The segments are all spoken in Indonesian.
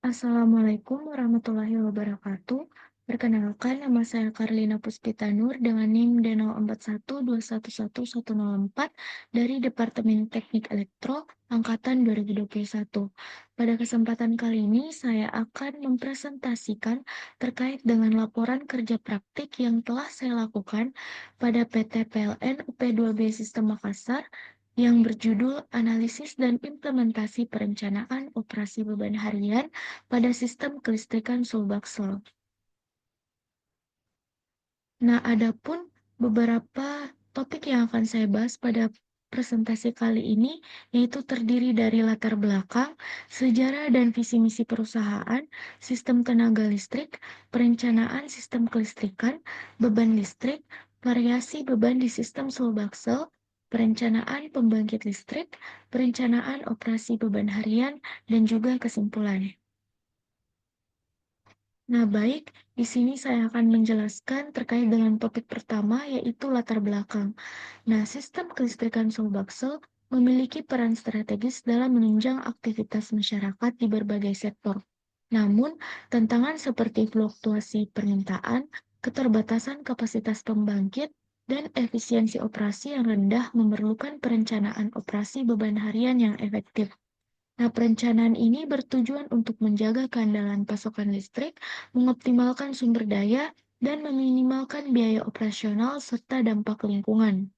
Assalamualaikum warahmatullahi wabarakatuh. Perkenalkan, nama saya Karlina Puspita Nur dengan NIM D0412111104 dari Departemen Teknik Elektro Angkatan 2021. Pada kesempatan kali ini, saya akan mempresentasikan terkait dengan laporan kerja praktik yang telah saya lakukan pada PT PLN UP2B Sistem Makassar yang berjudul Analisis dan Implementasi Perencanaan Operasi Beban Harian pada sistem kelistrikan Sulbaksel. Nah, adapun beberapa topik yang akan saya bahas pada presentasi kali ini, yaitu terdiri dari latar belakang, sejarah dan visi misi perusahaan, sistem tenaga listrik, perencanaan sistem kelistrikan, beban listrik, variasi beban di sistem Sulbaksel, perencanaan pembangkit listrik, perencanaan operasi beban harian, dan juga kesimpulan. Nah, baik, di sini saya akan menjelaskan terkait dengan topik pertama, yaitu latar belakang. Nah, sistem kelistrikan Sulbaksel memiliki peran strategis dalam menunjang aktivitas masyarakat di berbagai sektor. Namun, tantangan seperti fluktuasi permintaan, keterbatasan kapasitas pembangkit, dan efisiensi operasi yang rendah memerlukan perencanaan operasi beban harian yang efektif. Nah, perencanaan ini bertujuan untuk menjaga keandalan pasokan listrik, mengoptimalkan sumber daya, dan meminimalkan biaya operasional serta dampak lingkungan.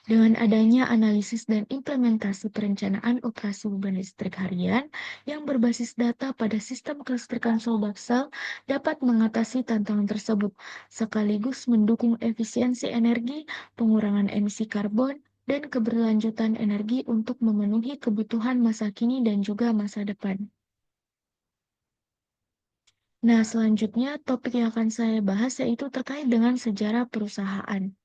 Dengan adanya analisis dan implementasi perencanaan operasi beban listrik harian yang berbasis data pada sistem kelistrikan Sulbaksel dapat mengatasi tantangan tersebut, sekaligus mendukung efisiensi energi, pengurangan emisi karbon, dan keberlanjutan energi untuk memenuhi kebutuhan masa kini dan juga masa depan. Nah, selanjutnya topik yang akan saya bahas yaitu terkait dengan sejarah perusahaan.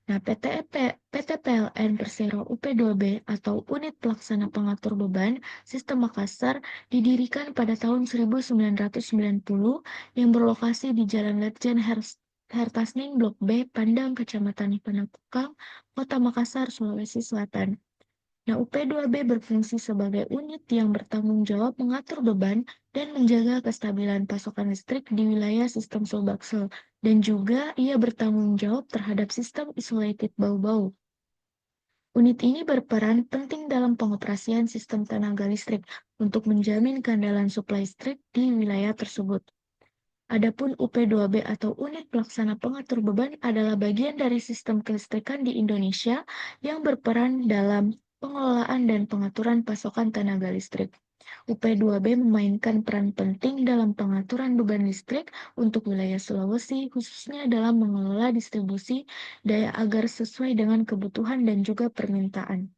Nah, PT PLN Persero UP2B atau Unit Pelaksana Pengatur Beban Sistem Makassar didirikan pada tahun 1990 yang berlokasi di Jalan Letjen Hertasning Blok B, Pandang, Kecamatan Panakukang, Kota Makassar, Sulawesi Selatan. Nah, UP2B berfungsi sebagai unit yang bertanggung jawab mengatur beban dan menjaga kestabilan pasokan listrik di wilayah sistem Sulbaksel, dan juga ia bertanggung jawab terhadap sistem isolated bau-bau. Unit ini berperan penting dalam pengoperasian sistem tenaga listrik untuk menjamin keandalan suplai listrik di wilayah tersebut. Adapun UP2B atau Unit Pelaksana Pengatur Beban adalah bagian dari sistem kelistrikan di Indonesia yang berperan dalam pengelolaan dan pengaturan pasokan tenaga listrik. UP2B memainkan peran penting dalam pengaturan beban listrik untuk wilayah Sulawesi, khususnya dalam mengelola distribusi daya agar sesuai dengan kebutuhan dan juga permintaan.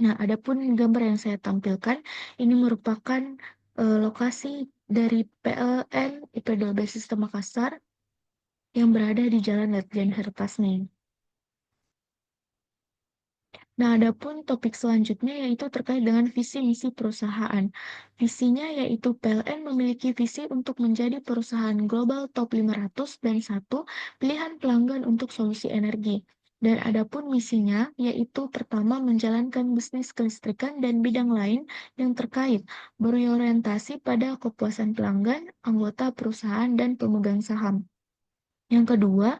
Nah, adapun gambar yang saya tampilkan, ini merupakan lokasi dari PLN IP12 Sistem Makassar yang berada di Jalan Letjen Hertasning. Nah, adapun topik selanjutnya yaitu terkait dengan visi misi perusahaan. Visinya yaitu PLN memiliki visi untuk menjadi perusahaan global top 500 dan satu pilihan pelanggan untuk solusi energi. Dan adapun misinya yaitu pertama menjalankan bisnis kelistrikan dan bidang lain yang terkait, berorientasi pada kepuasan pelanggan, anggota perusahaan, dan pemegang saham. Yang kedua,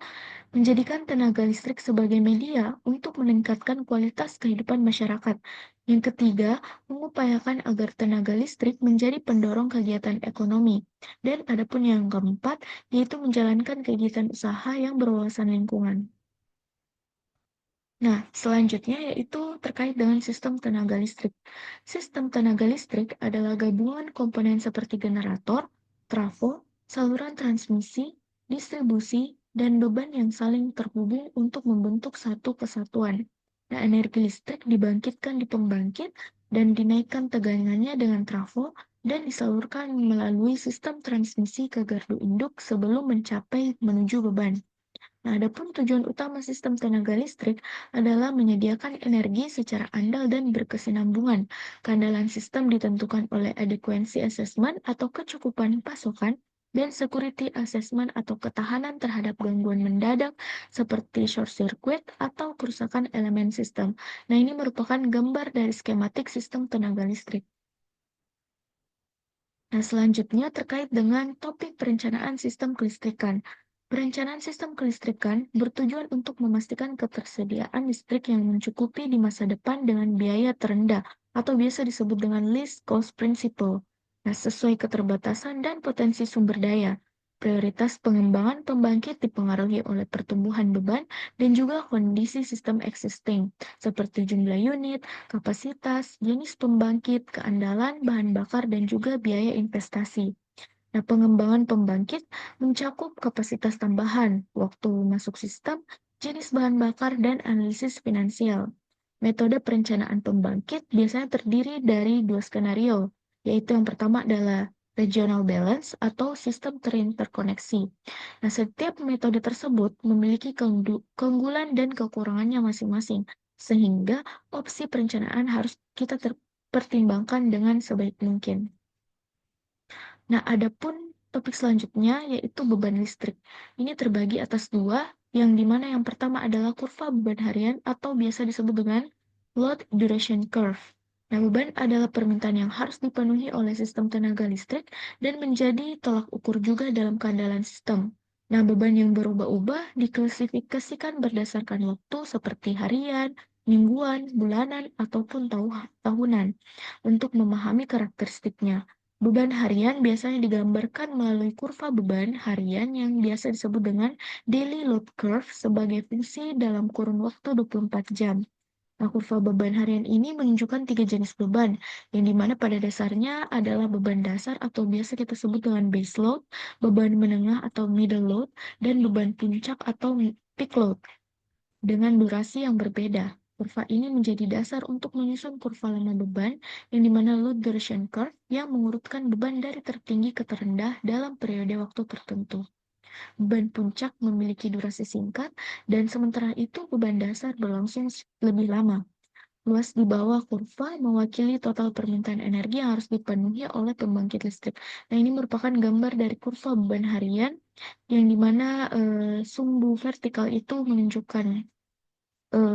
menjadikan tenaga listrik sebagai media untuk meningkatkan kualitas kehidupan masyarakat. Yang ketiga, mengupayakan agar tenaga listrik menjadi pendorong kegiatan ekonomi. Dan adapun yang keempat, yaitu menjalankan kegiatan usaha yang berwawasan lingkungan. Nah, selanjutnya yaitu terkait dengan sistem tenaga listrik. Sistem tenaga listrik adalah gabungan komponen seperti generator, trafo, saluran transmisi, distribusi, dan beban yang saling terhubung untuk membentuk satu kesatuan. Nah, energi listrik dibangkitkan di pembangkit dan dinaikkan tegangannya dengan trafo dan disalurkan melalui sistem transmisi ke gardu induk sebelum mencapai menuju beban. Nah, adapun tujuan utama sistem tenaga listrik adalah menyediakan energi secara andal dan berkesinambungan. Keandalan sistem ditentukan oleh adequacy assessment atau kecukupan pasokan dan security assessment atau ketahanan terhadap gangguan mendadak seperti short circuit atau kerusakan elemen sistem. Nah, ini merupakan gambar dari skematik sistem tenaga listrik. Nah, selanjutnya terkait dengan topik perencanaan sistem kelistrikan. Perencanaan sistem kelistrikan bertujuan untuk memastikan ketersediaan listrik yang mencukupi di masa depan dengan biaya terendah atau biasa disebut dengan least cost principle. Nah, sesuai keterbatasan dan potensi sumber daya. Prioritas pengembangan pembangkit dipengaruhi oleh pertumbuhan beban dan juga kondisi sistem existing, seperti jumlah unit, kapasitas, jenis pembangkit, keandalan bahan bakar, dan juga biaya investasi. Nah, pengembangan pembangkit mencakup kapasitas tambahan, waktu masuk sistem, jenis bahan bakar, dan analisis finansial. Metode perencanaan pembangkit biasanya terdiri dari dua skenario, yaitu yang pertama adalah regional balance atau sistem terinterkoneksi. Nah, setiap metode tersebut memiliki keunggulan dan kekurangannya masing-masing, sehingga opsi perencanaan harus kita pertimbangkan dengan sebaik mungkin. Nah, adapun topik selanjutnya yaitu beban listrik. Ini terbagi atas dua, yang dimana yang pertama adalah kurva beban harian atau biasa disebut dengan load duration curve. Nah, beban adalah permintaan yang harus dipenuhi oleh sistem tenaga listrik dan menjadi tolak ukur juga dalam keandalan sistem. Nah, beban yang berubah-ubah diklasifikasikan berdasarkan waktu seperti harian, mingguan, bulanan, ataupun tahunan untuk memahami karakteristiknya. Beban harian biasanya digambarkan melalui kurva beban harian yang biasa disebut dengan daily load curve sebagai fungsi dalam kurun waktu 24 jam. Nah, kurva beban harian ini menunjukkan tiga jenis beban, yang dimana pada dasarnya adalah beban dasar atau biasa kita sebut dengan base load, beban menengah atau middle load, dan beban puncak atau peak load dengan durasi yang berbeda. Kurva ini menjadi dasar untuk menyusun kurva lama beban, yang dimana load duration curve yang mengurutkan beban dari tertinggi ke terendah dalam periode waktu tertentu. Beban puncak memiliki durasi singkat, dan sementara itu beban dasar berlangsung lebih lama. Luas di bawah kurva mewakili total permintaan energi yang harus dipenuhi oleh pembangkit listrik. Nah, ini merupakan gambar dari kurva beban harian, yang dimana sumbu vertikal itu menunjukkan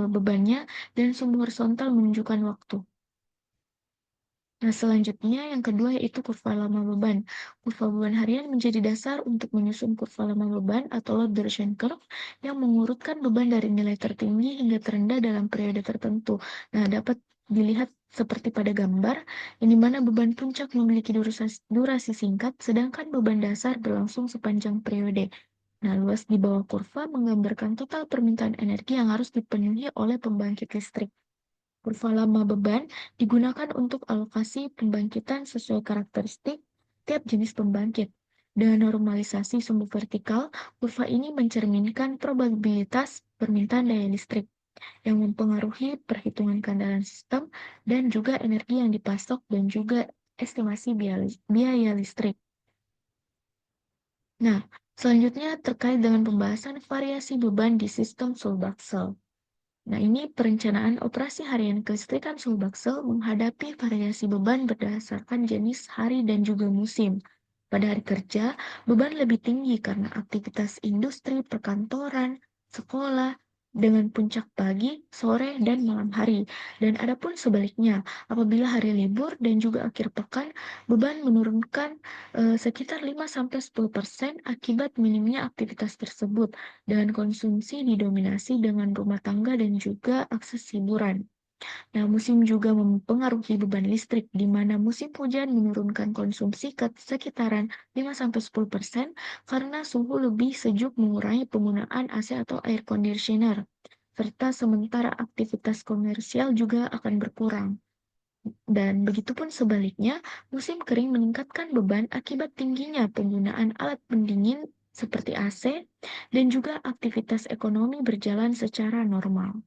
bebannya, dan sumbu horizontal menunjukkan waktu. Nah, selanjutnya yang kedua yaitu kurva lama beban. Kurva beban harian menjadi dasar untuk menyusun kurva lama beban atau load duration curve yang mengurutkan beban dari nilai tertinggi hingga terendah dalam periode tertentu. Nah, dapat dilihat seperti pada gambar, yang dimana beban puncak memiliki durasi singkat, sedangkan beban dasar berlangsung sepanjang periode. Nah, luas di bawah kurva menggambarkan total permintaan energi yang harus dipenuhi oleh pembangkit listrik. Kurva lama beban digunakan untuk alokasi pembangkitan sesuai karakteristik tiap jenis pembangkit. Dengan normalisasi sumbu vertikal, kurva ini mencerminkan probabilitas permintaan daya listrik yang mempengaruhi perhitungan keandalan sistem dan juga energi yang dipasok dan juga estimasi biaya listrik. Nah, selanjutnya terkait dengan pembahasan variasi beban di sistem Solbaksel. Nah, ini perencanaan operasi harian kelistrikan Sulbaksel menghadapi variasi beban berdasarkan jenis hari dan juga musim. Pada hari kerja, beban lebih tinggi karena aktivitas industri, perkantoran, sekolah, dengan puncak pagi, sore, dan malam hari. Dan adapun sebaliknya, apabila hari libur dan juga akhir pekan, beban menurunkan sekitar 5-10% akibat minimnya aktivitas tersebut, dan konsumsi didominasi dengan rumah tangga dan juga akses hiburan. Nah, musim juga mempengaruhi beban listrik, di mana musim hujan menurunkan konsumsi ke sekitaran 5-10% karena suhu lebih sejuk mengurangi penggunaan AC atau air conditioner, serta sementara aktivitas komersial juga akan berkurang. Dan begitupun sebaliknya, musim kering meningkatkan beban akibat tingginya penggunaan alat pendingin seperti AC dan juga aktivitas ekonomi berjalan secara normal.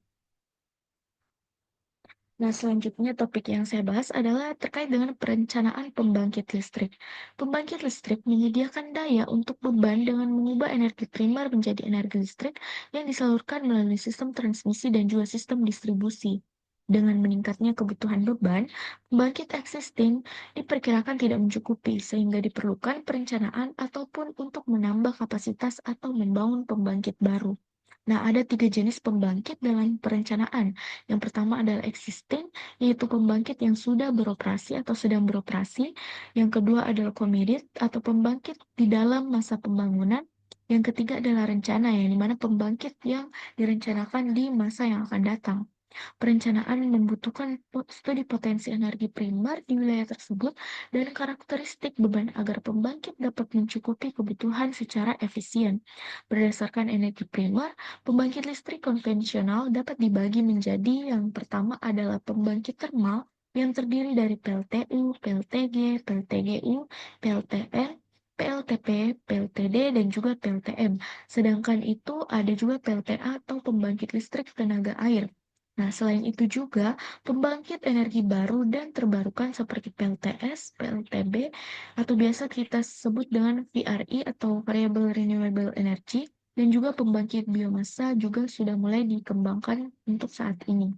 Nah, selanjutnya topik yang saya bahas adalah terkait dengan perencanaan pembangkit listrik. Pembangkit listrik menyediakan daya untuk beban dengan mengubah energi primer menjadi energi listrik yang disalurkan melalui sistem transmisi dan juga sistem distribusi. Dengan meningkatnya kebutuhan beban, pembangkit existing diperkirakan tidak mencukupi, sehingga diperlukan perencanaan ataupun untuk menambah kapasitas atau membangun pembangkit baru. Nah, ada 3 jenis pembangkit dalam perencanaan. Yang pertama adalah existing, yaitu pembangkit yang sudah beroperasi atau sedang beroperasi. Yang kedua adalah committed atau pembangkit di dalam masa pembangunan. Yang ketiga adalah rencana, yang dimana pembangkit yang direncanakan di masa yang akan datang. Perencanaan membutuhkan studi potensi energi primer di wilayah tersebut dan karakteristik beban agar pembangkit dapat mencukupi kebutuhan secara efisien. Berdasarkan energi primer, pembangkit listrik konvensional dapat dibagi menjadi yang pertama adalah pembangkit termal yang terdiri dari PLTU, PLTG, PLTGU, PLTN, PLTP, PLTD, dan juga PLTM. Sedangkan itu ada juga PLTA atau pembangkit listrik tenaga air. Nah, selain itu juga pembangkit energi baru dan terbarukan seperti PLTS, PLTB, atau biasa kita sebut dengan VRI atau Variable Renewable Energy, dan juga pembangkit biomasa juga sudah mulai dikembangkan untuk saat ini.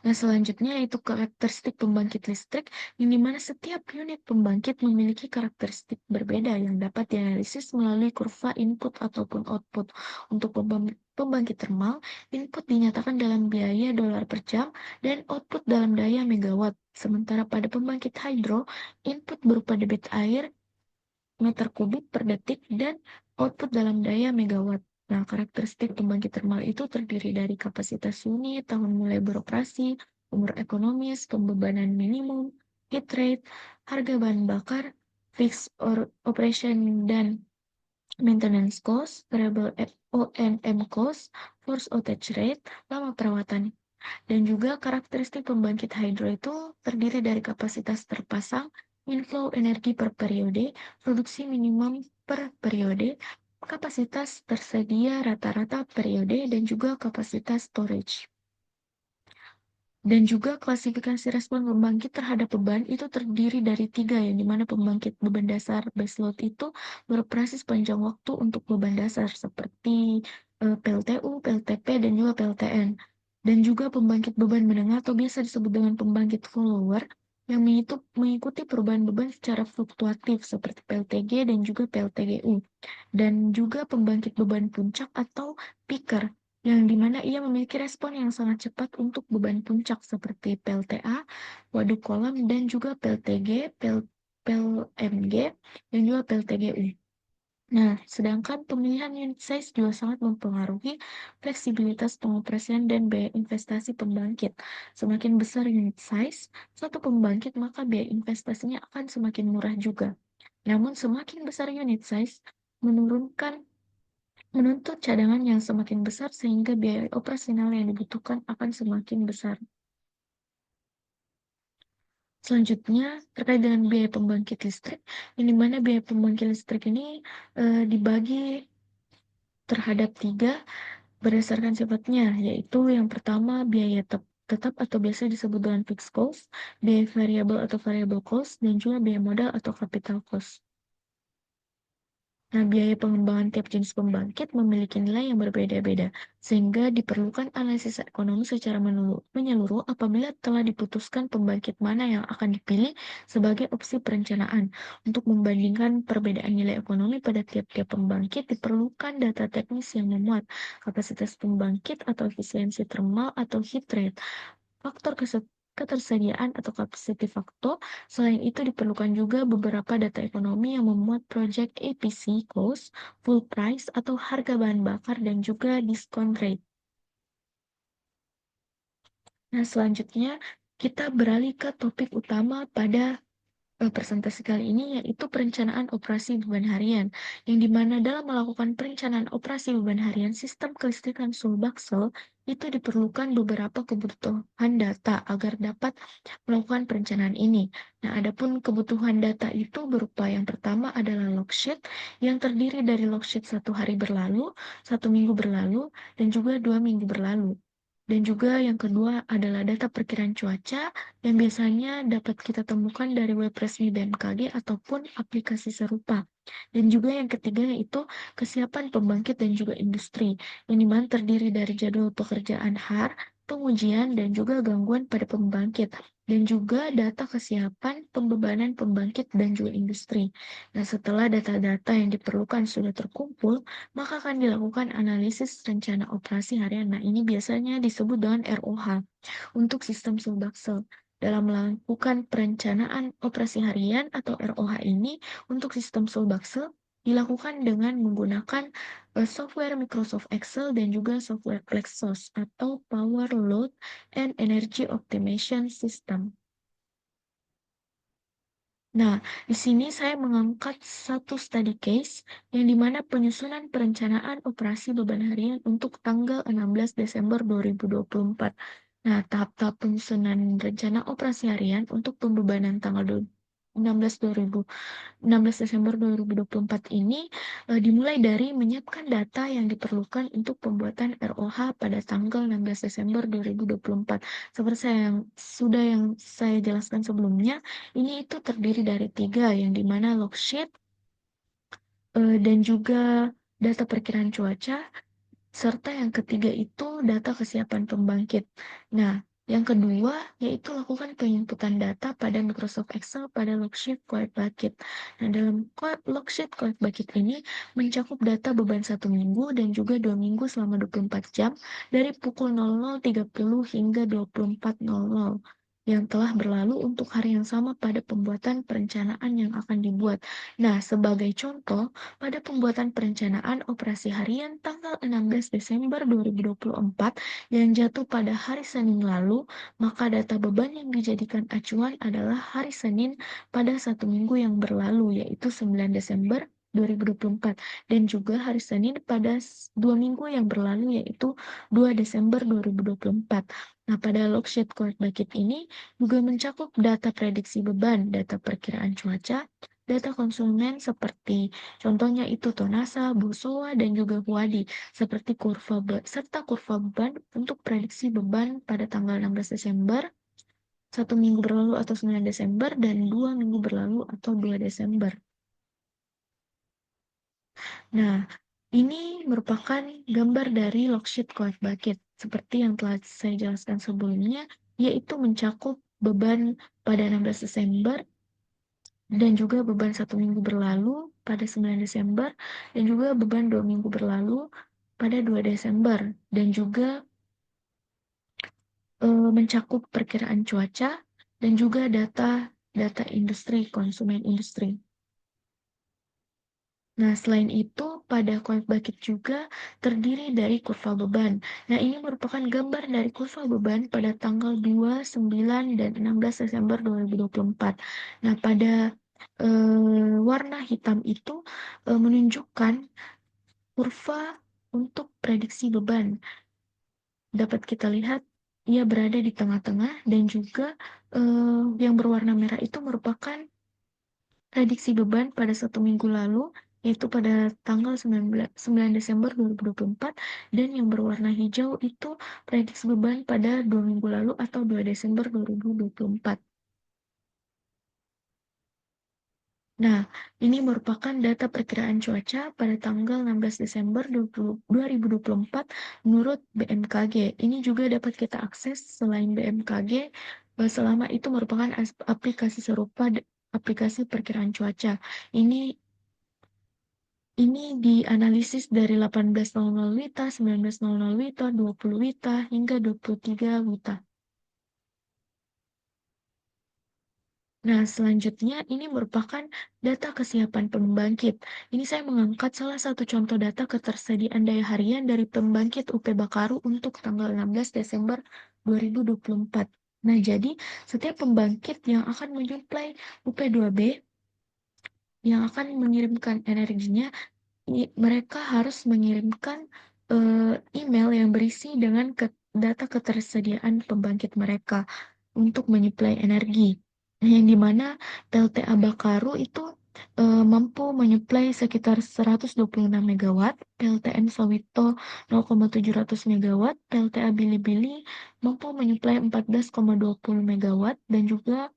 Nah, selanjutnya yaitu karakteristik pembangkit listrik, yang dimana setiap unit pembangkit memiliki karakteristik berbeda yang dapat dianalisis melalui kurva input ataupun output. Untuk pembangkit termal, input dinyatakan dalam biaya dolar per jam dan output dalam daya megawatt. Sementara pada pembangkit hidro, input berupa debit air meter kubik per detik dan output dalam daya megawatt. Nah, karakteristik pembangkit termal itu terdiri dari kapasitas unit, tahun mulai beroperasi, umur ekonomis, pembebanan minimum, heat rate, harga bahan bakar, fixed or operation dan maintenance cost, variable O&M cost, force outage rate, lama perawatan. Dan juga karakteristik pembangkit hidro itu terdiri dari kapasitas terpasang, inflow energi per periode, produksi minimum per periode, kapasitas tersedia rata-rata periode, dan juga kapasitas storage. Dan juga klasifikasi respon pembangkit terhadap beban itu terdiri dari 3, yang dimana pembangkit beban dasar baseload itu beroperasi sepanjang waktu untuk beban dasar seperti PLTU, PLTP, dan juga PLTN. Dan juga pembangkit beban menengah atau biasa disebut dengan pembangkit follower yang mengikuti perubahan beban secara fluktuatif seperti PLTG dan juga PLTGU. Dan juga pembangkit beban puncak atau peaker yang dimana ia memiliki respon yang sangat cepat untuk beban puncak seperti PLTA, waduk kolam, dan juga PLTG, PLMG, dan juga PLTGU. Nah, sedangkan pemilihan unit size juga sangat mempengaruhi fleksibilitas pengoperasian dan biaya investasi pembangkit. Semakin besar unit size satu pembangkit, maka biaya investasinya akan semakin murah juga. Namun, semakin besar unit size, menuntut cadangan yang semakin besar sehingga biaya operasional yang dibutuhkan akan semakin besar. Selanjutnya, terkait dengan biaya pembangkit listrik, yang dimana biaya pembangkit listrik ini dibagi terhadap 3 berdasarkan sifatnya, yaitu yang pertama biaya tetap atau biasa disebut dengan fixed cost, biaya variabel atau variable cost, dan juga biaya modal atau capital cost. Nah, biaya pengembangan tiap jenis pembangkit memiliki nilai yang berbeda-beda, sehingga diperlukan analisis ekonomi secara menyeluruh apabila telah diputuskan pembangkit mana yang akan dipilih sebagai opsi perencanaan. Untuk membandingkan perbedaan nilai ekonomi pada tiap-tiap pembangkit, diperlukan data teknis yang memuat kapasitas pembangkit atau efisiensi termal atau heat rate, faktor ketersediaan atau capacity factor. Selain itu diperlukan juga beberapa data ekonomi yang memuat project EPC cost, full price atau harga bahan bakar, dan juga discount rate. Nah, selanjutnya kita beralih ke topik utama pada presentasi kali ini, yaitu perencanaan operasi beban harian, yang dimana dalam melakukan perencanaan operasi beban harian sistem kelistrikan Sulbaksel itu diperlukan beberapa kebutuhan data agar dapat melakukan perencanaan ini. Nah, adapun kebutuhan data itu berupa yang pertama adalah log sheet yang terdiri dari log sheet 1 hari berlalu, 1 minggu berlalu, dan juga 2 minggu berlalu. Dan juga yang kedua adalah data perkiraan cuaca yang biasanya dapat kita temukan dari web resmi BMKG ataupun aplikasi serupa. Dan juga yang ketiga yaitu kesiapan pembangkit dan juga industri, yang dimana terdiri dari jadwal pekerjaan HAR, pengujian, dan juga gangguan pada pembangkit, dan juga data kesiapan pembebanan pembangkit dan juga industri. Nah, setelah data-data yang diperlukan sudah terkumpul, maka akan dilakukan analisis rencana operasi harian. Nah, ini biasanya disebut dengan ROH untuk sistem Sulbaksel. Dalam melakukan perencanaan operasi harian atau ROH ini untuk sistem Sulbaksel dilakukan dengan menggunakan software Microsoft Excel dan juga software Plexos atau Power Load and Energy Optimization System. Nah, di sini saya mengangkat satu study case yang dimana penyusunan perencanaan operasi beban harian untuk tanggal 16 Desember 2024. Nah, tahap-tahap penyusunan rencana operasi harian untuk pembebanan tanggal 16 16 Desember 2024 ini dimulai dari menyiapkan data yang diperlukan untuk pembuatan ROH pada tanggal 16 Desember 2024. Seperti yang saya jelaskan sebelumnya, ini itu terdiri dari 3, yang dimana log sheet dan juga data perkiraan cuaca, serta yang ketiga itu data kesiapan pembangkit. Nah, yang kedua yaitu lakukan penginputan data pada Microsoft Excel pada logsheet Quiet Bucket. Nah, dalam logsheet Quiet Bucket ini mencakup data beban 1 minggu dan juga 2 minggu selama 24 jam dari pukul 00.30 hingga 24.00 yang telah berlalu untuk hari yang sama pada pembuatan perencanaan yang akan dibuat. Nah, sebagai contoh, pada pembuatan perencanaan operasi harian tanggal 16 Desember 2024 yang jatuh pada hari Senin lalu, maka data beban yang dijadikan acuan adalah hari Senin pada 1 minggu yang berlalu, yaitu 9 Desember 2024, dan juga hari Senin pada 2 minggu yang berlalu, yaitu 2 Desember 2024. Nah, pada logsheet Quiet Bucket ini juga mencakup data prediksi beban, data perkiraan cuaca, data konsumen seperti contohnya itu Tonasa, Bosowa, dan juga Huadi, seperti serta kurva beban untuk prediksi beban pada tanggal 16 Desember, 1 minggu berlalu atau 9 Desember, dan 2 minggu berlalu atau 2 Desember. Nah, ini merupakan gambar dari logsheet Quiet Bucket, seperti yang telah saya jelaskan sebelumnya, yaitu mencakup beban pada 16 Desember, dan juga beban 1 minggu berlalu pada 9 Desember, dan juga beban 2 minggu berlalu pada 2 Desember, dan juga mencakup perkiraan cuaca dan juga data industri, konsumen industri. Nah, selain itu, pada Quiet Bucket juga terdiri dari kurva beban. Nah, ini merupakan gambar dari kurva beban pada tanggal 2, 9, dan 16 Desember 2024. Nah, pada warna hitam itu menunjukkan kurva untuk prediksi beban. Dapat kita lihat ia berada di tengah-tengah, dan juga yang berwarna merah itu merupakan prediksi beban pada 1 minggu lalu, yaitu pada tanggal 9 Desember 2024, dan yang berwarna hijau itu prediksi beban pada 2 minggu lalu atau 2 Desember 2024. Nah, ini merupakan data perkiraan cuaca pada tanggal 16 Desember 2024 menurut BMKG. Ini juga dapat kita akses selain BMKG, selama itu merupakan aplikasi serupa aplikasi perkiraan cuaca. Ini dianalisis dari 18.00 WITA, 19.00 WITA, 20 WITA, hingga 23 WITA. Nah, selanjutnya ini merupakan data kesiapan pembangkit. Ini saya mengangkat salah satu contoh data ketersediaan daya harian dari pembangkit UP Bakaru untuk tanggal 16 Desember 2024. Nah, jadi setiap pembangkit yang akan menyuplai UP2B yang akan mengirimkan energinya, mereka harus mengirimkan email yang berisi dengan data ketersediaan pembangkit mereka untuk menyuplai energi. Yang dimana PLTA Bakaru itu mampu menyuplai sekitar 126 MW, PLTN Sawito 0,700 MW, PLTA Bili-Bili mampu menyuplai 14,20 MW, dan juga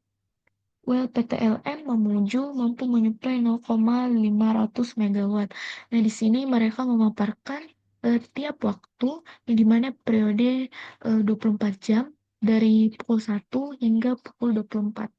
PTLM Mamuju mampu menyuplai 0,500 MW. Nah, di sini mereka memaparkan tiap waktu, yang di mana periode 24 jam dari pukul 1 hingga pukul 24.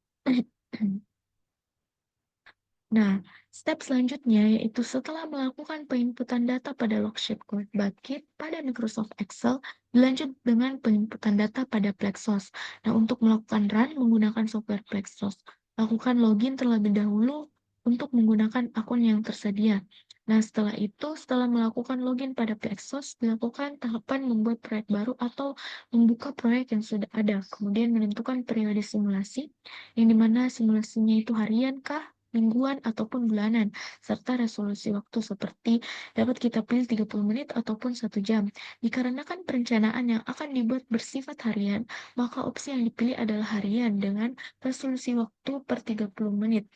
Nah, step selanjutnya yaitu setelah melakukan penginputan data pada Logsheet Bucket pada Microsoft Excel, dilanjut dengan penginputan data pada Plexos. Nah, untuk melakukan run menggunakan software Plexos, lakukan login terlebih dahulu untuk menggunakan akun yang tersedia. Nah, setelah itu, setelah melakukan login pada Plexos, dilakukan tahapan membuat proyek baru atau membuka proyek yang sudah ada. Kemudian menentukan periode simulasi, yang dimana simulasinya itu harian kah, mingguan, ataupun bulanan, serta resolusi waktu seperti dapat kita pilih 30 menit ataupun 1 jam. Dikarenakan perencanaan yang akan dibuat bersifat harian, maka opsi yang dipilih adalah harian dengan resolusi waktu per 30 menit.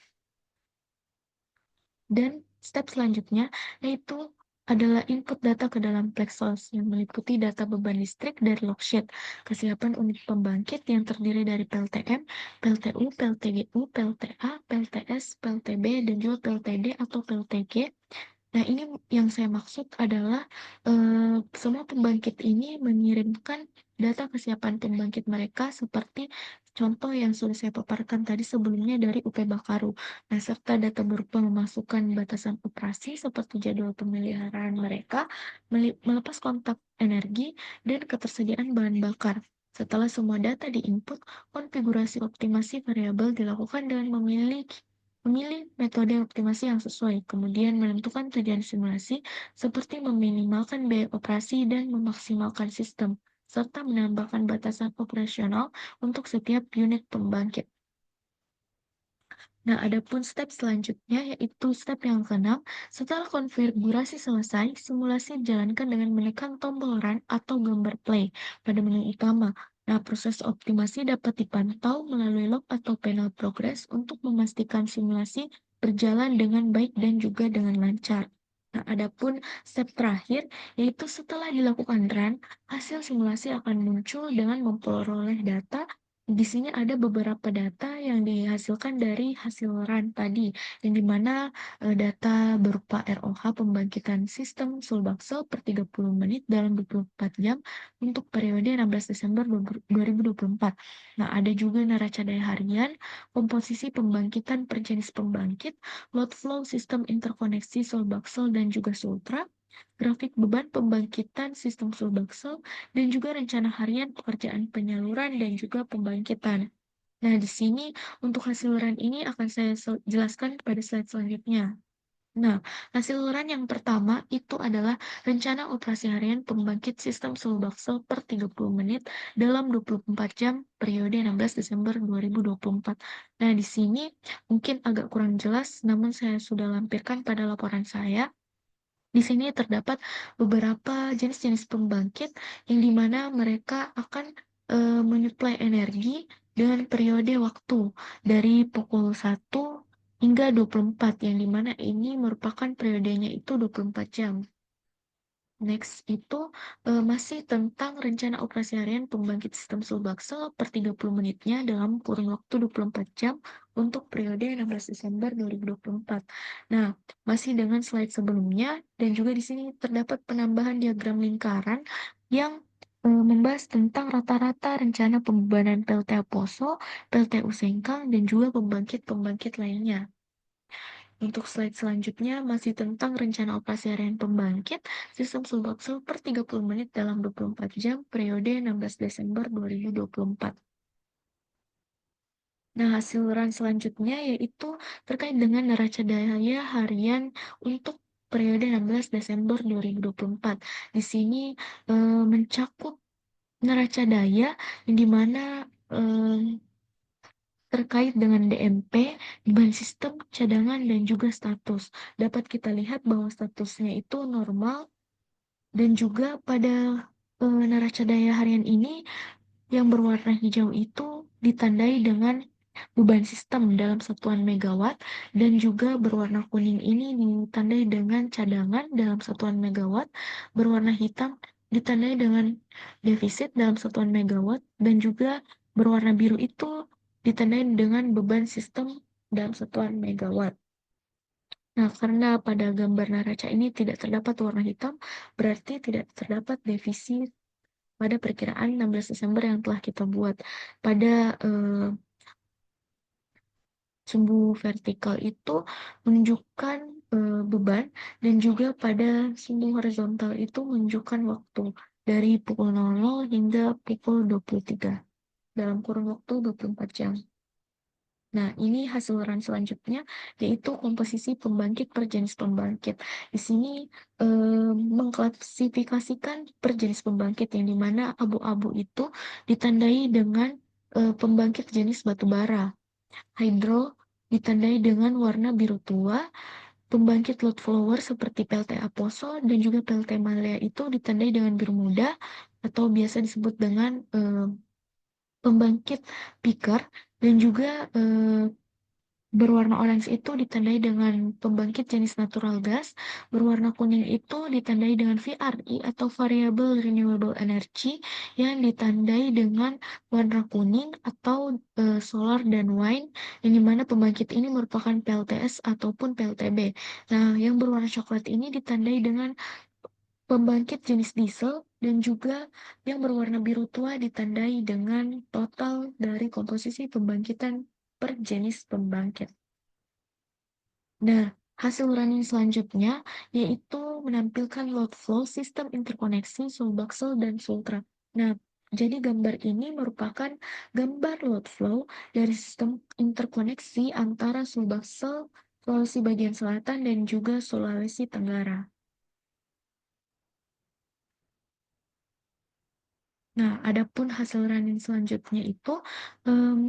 Dan step selanjutnya yaitu adalah input data ke dalam Plexos yang meliputi data beban listrik dari Logsheet, kesiapan unit pembangkit yang terdiri dari PLTM, PLTU, PLTGU, PLTA, PLTS, PLTB, dan juga PLTD atau PLTG. Nah, ini yang saya maksud adalah semua pembangkit ini mengirimkan data kesiapan pembangkit mereka seperti contoh yang sudah saya paparkan tadi sebelumnya dari UP Bakaru. Nah, serta data berupa memasukkan batasan operasi seperti jadwal pemeliharaan mereka, melepas kontak energi, dan ketersediaan bahan bakar. Setelah semua data diinput, konfigurasi optimasi variabel dilakukan dengan memilih metode optimasi yang sesuai, kemudian menentukan tujuan simulasi seperti meminimalkan biaya operasi dan memaksimalkan sistem, serta menambahkan batasan operasional untuk setiap unit pembangkit. Nah, adapun step selanjutnya yaitu step yang keenam. Setelah konfigurasi selesai, simulasi dijalankan dengan menekan tombol run atau gambar play pada menu utama. Nah, proses optimasi dapat dipantau melalui log atau panel progress untuk memastikan simulasi berjalan dengan baik dan juga dengan lancar. Nah, adapun step terakhir yaitu setelah dilakukan run, hasil simulasi akan muncul dengan memperoleh data. Di sini ada beberapa data yang dihasilkan dari hasil run tadi, yang dimana data berupa ROH pembangkitan sistem Sulbaksel per 30 menit dalam 24 jam untuk periode 16 Desember 2024. Nah, ada juga neraca daya harian, komposisi pembangkitan per jenis pembangkit, load flow sistem interkoneksi Sulbaksel dan juga Sultra, grafik beban pembangkitan sistem Sulbaksel, dan juga rencana harian pekerjaan penyaluran dan juga pembangkitan. Nah, di sini untuk hasil harian ini akan saya jelaskan pada slide selanjutnya. Nah, hasil harian yang pertama itu adalah rencana operasi harian pembangkit sistem Sulbaksel per 30 menit dalam 24 jam periode 16 Desember 2024. Nah, di sini mungkin agak kurang jelas, namun saya sudah lampirkan pada laporan saya. Di sini terdapat beberapa jenis-jenis pembangkit yang dimana mereka akan menyuplai energi dengan periode waktu dari pukul 1 hingga 24, yang dimana ini merupakan periodenya itu 24 jam. Next itu masih tentang rencana operasi harian pembangkit sistem Sulbaksel per 30 menitnya dalam kurun waktu 24 jam untuk periode 16 Desember 2024. Nah, masih dengan slide sebelumnya dan juga di sini terdapat penambahan diagram lingkaran yang membahas tentang rata-rata rencana pembebanan PLTA Poso, PLTU Sengkang, dan juga pembangkit-pembangkit lainnya. Untuk slide selanjutnya masih tentang rencana operasi harian pembangkit sistem Sulbaksel per 30 menit dalam 24 jam periode 16 Desember 2024. Nah, hasil run selanjutnya yaitu terkait dengan neraca daya harian untuk periode 16 Desember 2024. Di sini mencakup neraca daya yang dimana terkait dengan DMP, beban sistem, cadangan, dan juga status. Dapat kita lihat bahwa statusnya itu normal dan juga pada neraca daya harian ini yang berwarna hijau itu ditandai dengan beban sistem dalam satuan megawatt dan juga berwarna kuning ini ditandai dengan cadangan dalam satuan megawatt, berwarna hitam ditandai dengan defisit dalam satuan megawatt dan juga berwarna biru itu ditandai dengan beban sistem dalam satuan megawatt. Nah, karena pada gambar neraca ini tidak terdapat warna hitam, berarti tidak terdapat defisit pada perkiraan 16 Desember yang telah kita buat. Pada sumbu vertikal itu menunjukkan beban, dan juga pada sumbu horizontal itu menunjukkan waktu dari pukul 00 hingga pukul 23 dalam kurun waktu 24 jam. Nah, ini hasil run selanjutnya, yaitu komposisi pembangkit per jenis pembangkit. Di sini mengklasifikasikan per jenis pembangkit, yang dimana abu-abu itu ditandai dengan pembangkit jenis batu bara. Hydro ditandai dengan warna biru tua. Pembangkit load flower seperti PLTA Poso dan juga PLT Malaya itu ditandai dengan biru muda, atau biasa disebut dengan pembangkit piker, dan juga berwarna orange itu ditandai dengan pembangkit jenis natural gas. Berwarna kuning itu ditandai dengan VRE atau Variable Renewable Energy, yang ditandai dengan warna kuning, atau solar dan wind, yang dimana pembangkit ini merupakan PLTS ataupun PLTB. Nah, yang berwarna coklat ini ditandai dengan pembangkit jenis diesel, dan juga yang berwarna biru tua ditandai dengan total dari komposisi pembangkitan per jenis pembangkit. Nah, hasil running selanjutnya yaitu menampilkan load flow, sistem interkoneksi, Sulbaksel, dan Sultra. Nah, jadi gambar ini merupakan gambar load flow dari sistem interkoneksi antara Sulbaksel, Sulawesi bagian selatan, dan juga Sulawesi Tenggara. Nah, adapun hasil running selanjutnya itu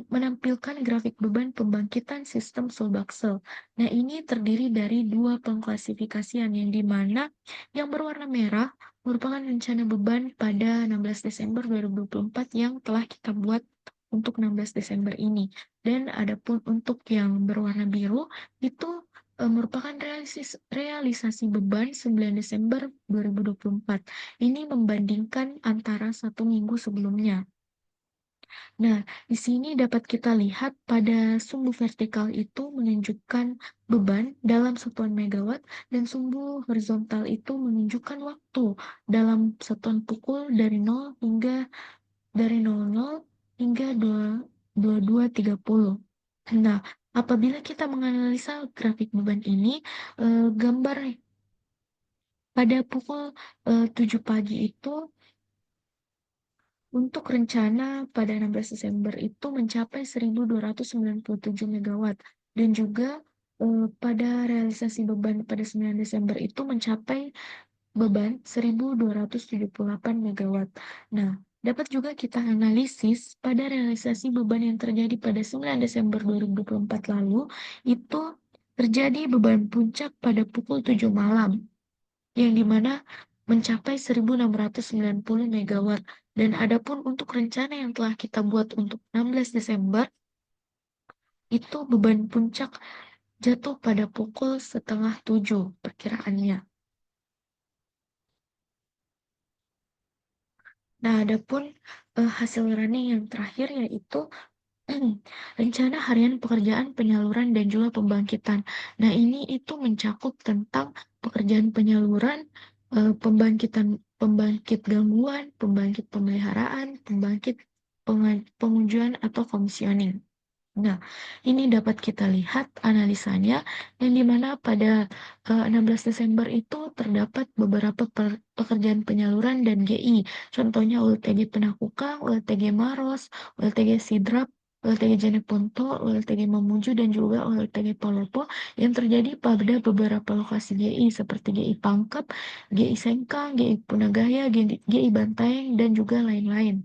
menampilkan grafik beban pembangkitan sistem Sulbaksel. Nah, ini terdiri dari dua pengklasifikasian, yang dimana yang berwarna merah merupakan rencana beban pada 16 Desember 2024 yang telah kita buat untuk 16 Desember ini. Dan adapun untuk yang berwarna biru itu merupakan realisasi beban 9 Desember 2024. Ini membandingkan antara satu minggu sebelumnya. Nah, di sini dapat kita lihat pada sumbu vertikal itu menunjukkan beban dalam satuan megawatt, dan sumbu horizontal itu menunjukkan waktu dalam satuan pukul dari 00 hingga 22.30. Nah, apabila kita menganalisa grafik beban ini, gambar pada pukul 7 pagi itu untuk rencana pada 16 Desember itu mencapai 1.297 megawatt, dan juga pada realisasi beban pada 9 Desember itu mencapai beban 1.278 megawatt. Nah, dapat juga kita analisis pada realisasi beban yang terjadi pada 9 Desember 2024 lalu, itu terjadi beban puncak pada pukul 7 malam, yang dimana mencapai 1.690 megawatt. Dan adapun untuk rencana yang telah kita buat untuk 16 Desember, itu beban puncak jatuh pada pukul setengah 7 perkiraannya. Nah, adapun hasil running yang terakhir yaitu rencana harian pekerjaan penyaluran dan juga pembangkitan. Nah, ini itu mencakup tentang pekerjaan penyaluran, pembangkit gangguan, pembangkit pemeliharaan, pembangkit pengujian atau komisioning. Nah, ini dapat kita lihat analisanya, yang dimana pada 16 Desember itu terdapat beberapa pekerjaan penyaluran dan GI. Contohnya ULTG Penakukang, ULTG Maros, ULTG Sidrap, ULTG Jeneponto, ULTG Mamuju, dan juga ULTG Palopo, yang terjadi pada beberapa lokasi GI seperti GI Pangkep, GI Sengkang, GI Punagaya, GI Bantaeng, dan juga lain-lain.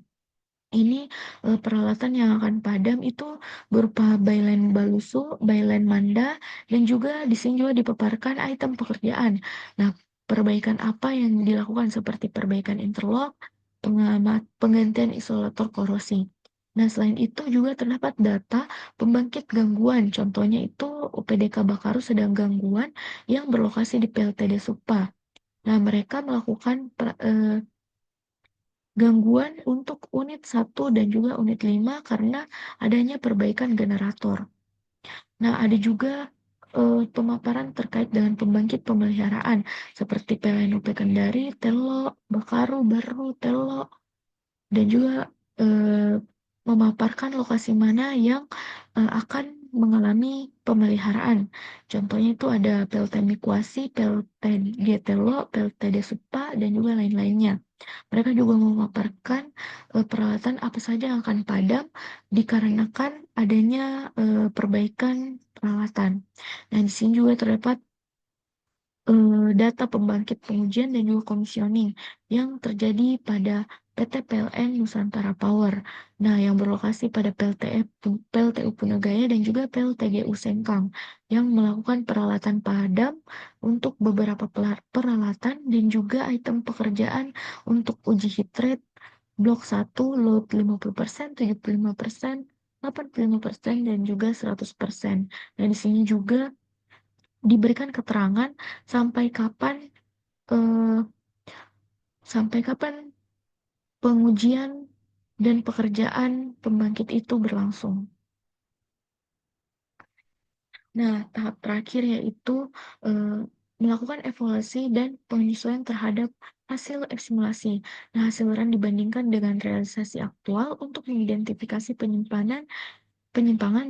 Ini peralatan yang akan padam itu berupa byline balusu, byline manda, dan juga di sini juga dipaparkan item pekerjaan. Nah, perbaikan apa yang dilakukan seperti perbaikan interlock, penggantian isolator korosi. Nah, selain itu juga terdapat data pembangkit gangguan. Contohnya itu UPDK Bakaru sedang gangguan yang berlokasi di PLTD Supa. Nah, mereka melakukan gangguan untuk unit 1 dan juga unit 5 karena adanya perbaikan generator. Nah, ada juga pemaparan terkait dengan pembangkit pemeliharaan seperti PLNUP Kendari, Telok, Bakaru, Baru, Telok, dan juga eee, memaparkan lokasi mana yang akan mengalami pemeliharaan. Contohnya itu ada PLT Mikuasi, PLTG Telok, PLTD Supa, dan juga lain-lainnya. Mereka juga memaparkan peralatan apa saja yang akan padam dikarenakan adanya perbaikan peralatan. Nah, di sini juga terdapat data pembangkit pengujian dan juga komisioning yang terjadi pada PT PLN Nusantara Power. Nah, yang berlokasi pada PLTU Punagaya dan juga PLTGU Sengkang yang melakukan peralatan padam untuk beberapa peralatan dan juga item pekerjaan untuk uji heat rate blok 1 load 50%, 75%, 85%, dan juga 100%. Nah, di sini juga diberikan keterangan sampai kapan eee, sampai kapan pengujian dan pekerjaan pembangkit itu berlangsung. Nah, tahap terakhir yaitu melakukan evaluasi dan penyesuaian terhadap hasil simulasi. Nah, hasil RAN dibandingkan dengan realisasi aktual untuk mengidentifikasi penyimpangan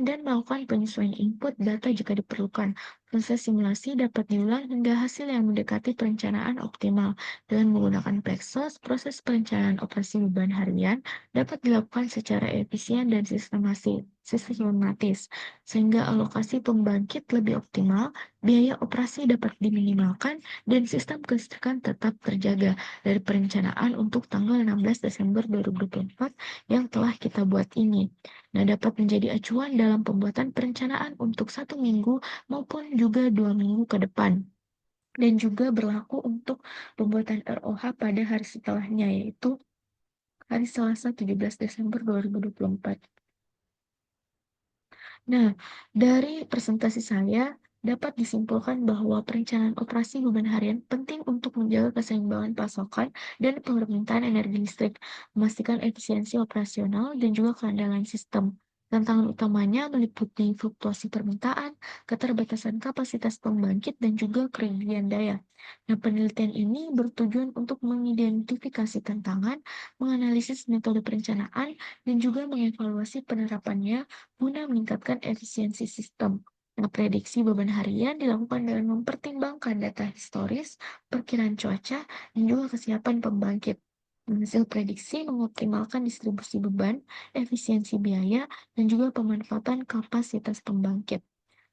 dan melakukan penyesuaian input data jika diperlukan. Proses simulasi dapat diulang hingga hasil yang mendekati perencanaan optimal. Dengan menggunakan Plexos, proses perencanaan operasi beban harian dapat dilakukan secara efisien dan sistematis, sehingga alokasi pembangkit lebih optimal, biaya operasi dapat diminimalkan, dan sistem kelistrikan tetap terjaga. Dari perencanaan untuk tanggal 16 Desember 2024 yang telah kita buat ini. Nah, dapat menjadi acuan dalam pembuatan perencanaan untuk 1 minggu maupun juga 2 minggu ke depan. Dan juga berlaku untuk pembuatan ROH pada hari setelahnya, yaitu hari Selasa 17 Desember 2024. Nah, dari presentasi saya, dapat disimpulkan bahwa perencanaan operasi beban harian penting untuk menjaga keseimbangan pasokan dan permintaan energi listrik, memastikan efisiensi operasional, dan juga keandalan sistem. Tantangan utamanya meliputi fluktuasi permintaan, keterbatasan kapasitas pembangkit, dan juga kerugian daya. Nah, penelitian ini bertujuan untuk mengidentifikasi tantangan, menganalisis metode perencanaan, dan juga mengevaluasi penerapannya guna meningkatkan efisiensi sistem. Nah, prediksi beban harian dilakukan dengan mempertimbangkan data historis, perkiraan cuaca, dan juga kesiapan pembangkit. Hasil prediksi mengoptimalkan distribusi beban, efisiensi biaya, dan juga pemanfaatan kapasitas pembangkit.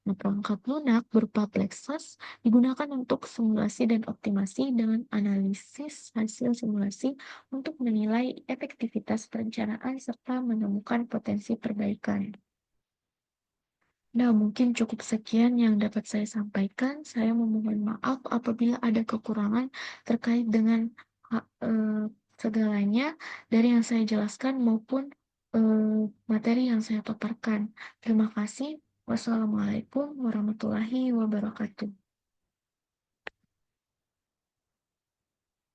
Nah, perangkat lunak berupa Plexus digunakan untuk simulasi dan optimasi dengan analisis hasil simulasi untuk menilai efektivitas perencanaan serta menemukan potensi perbaikan. Nah, mungkin cukup sekian yang dapat saya sampaikan. Saya memohon maaf apabila ada kekurangan terkait dengan segalanya dari yang saya jelaskan maupun materi yang saya paparkan. Terima kasih. Wassalamualaikum warahmatullahi wabarakatuh.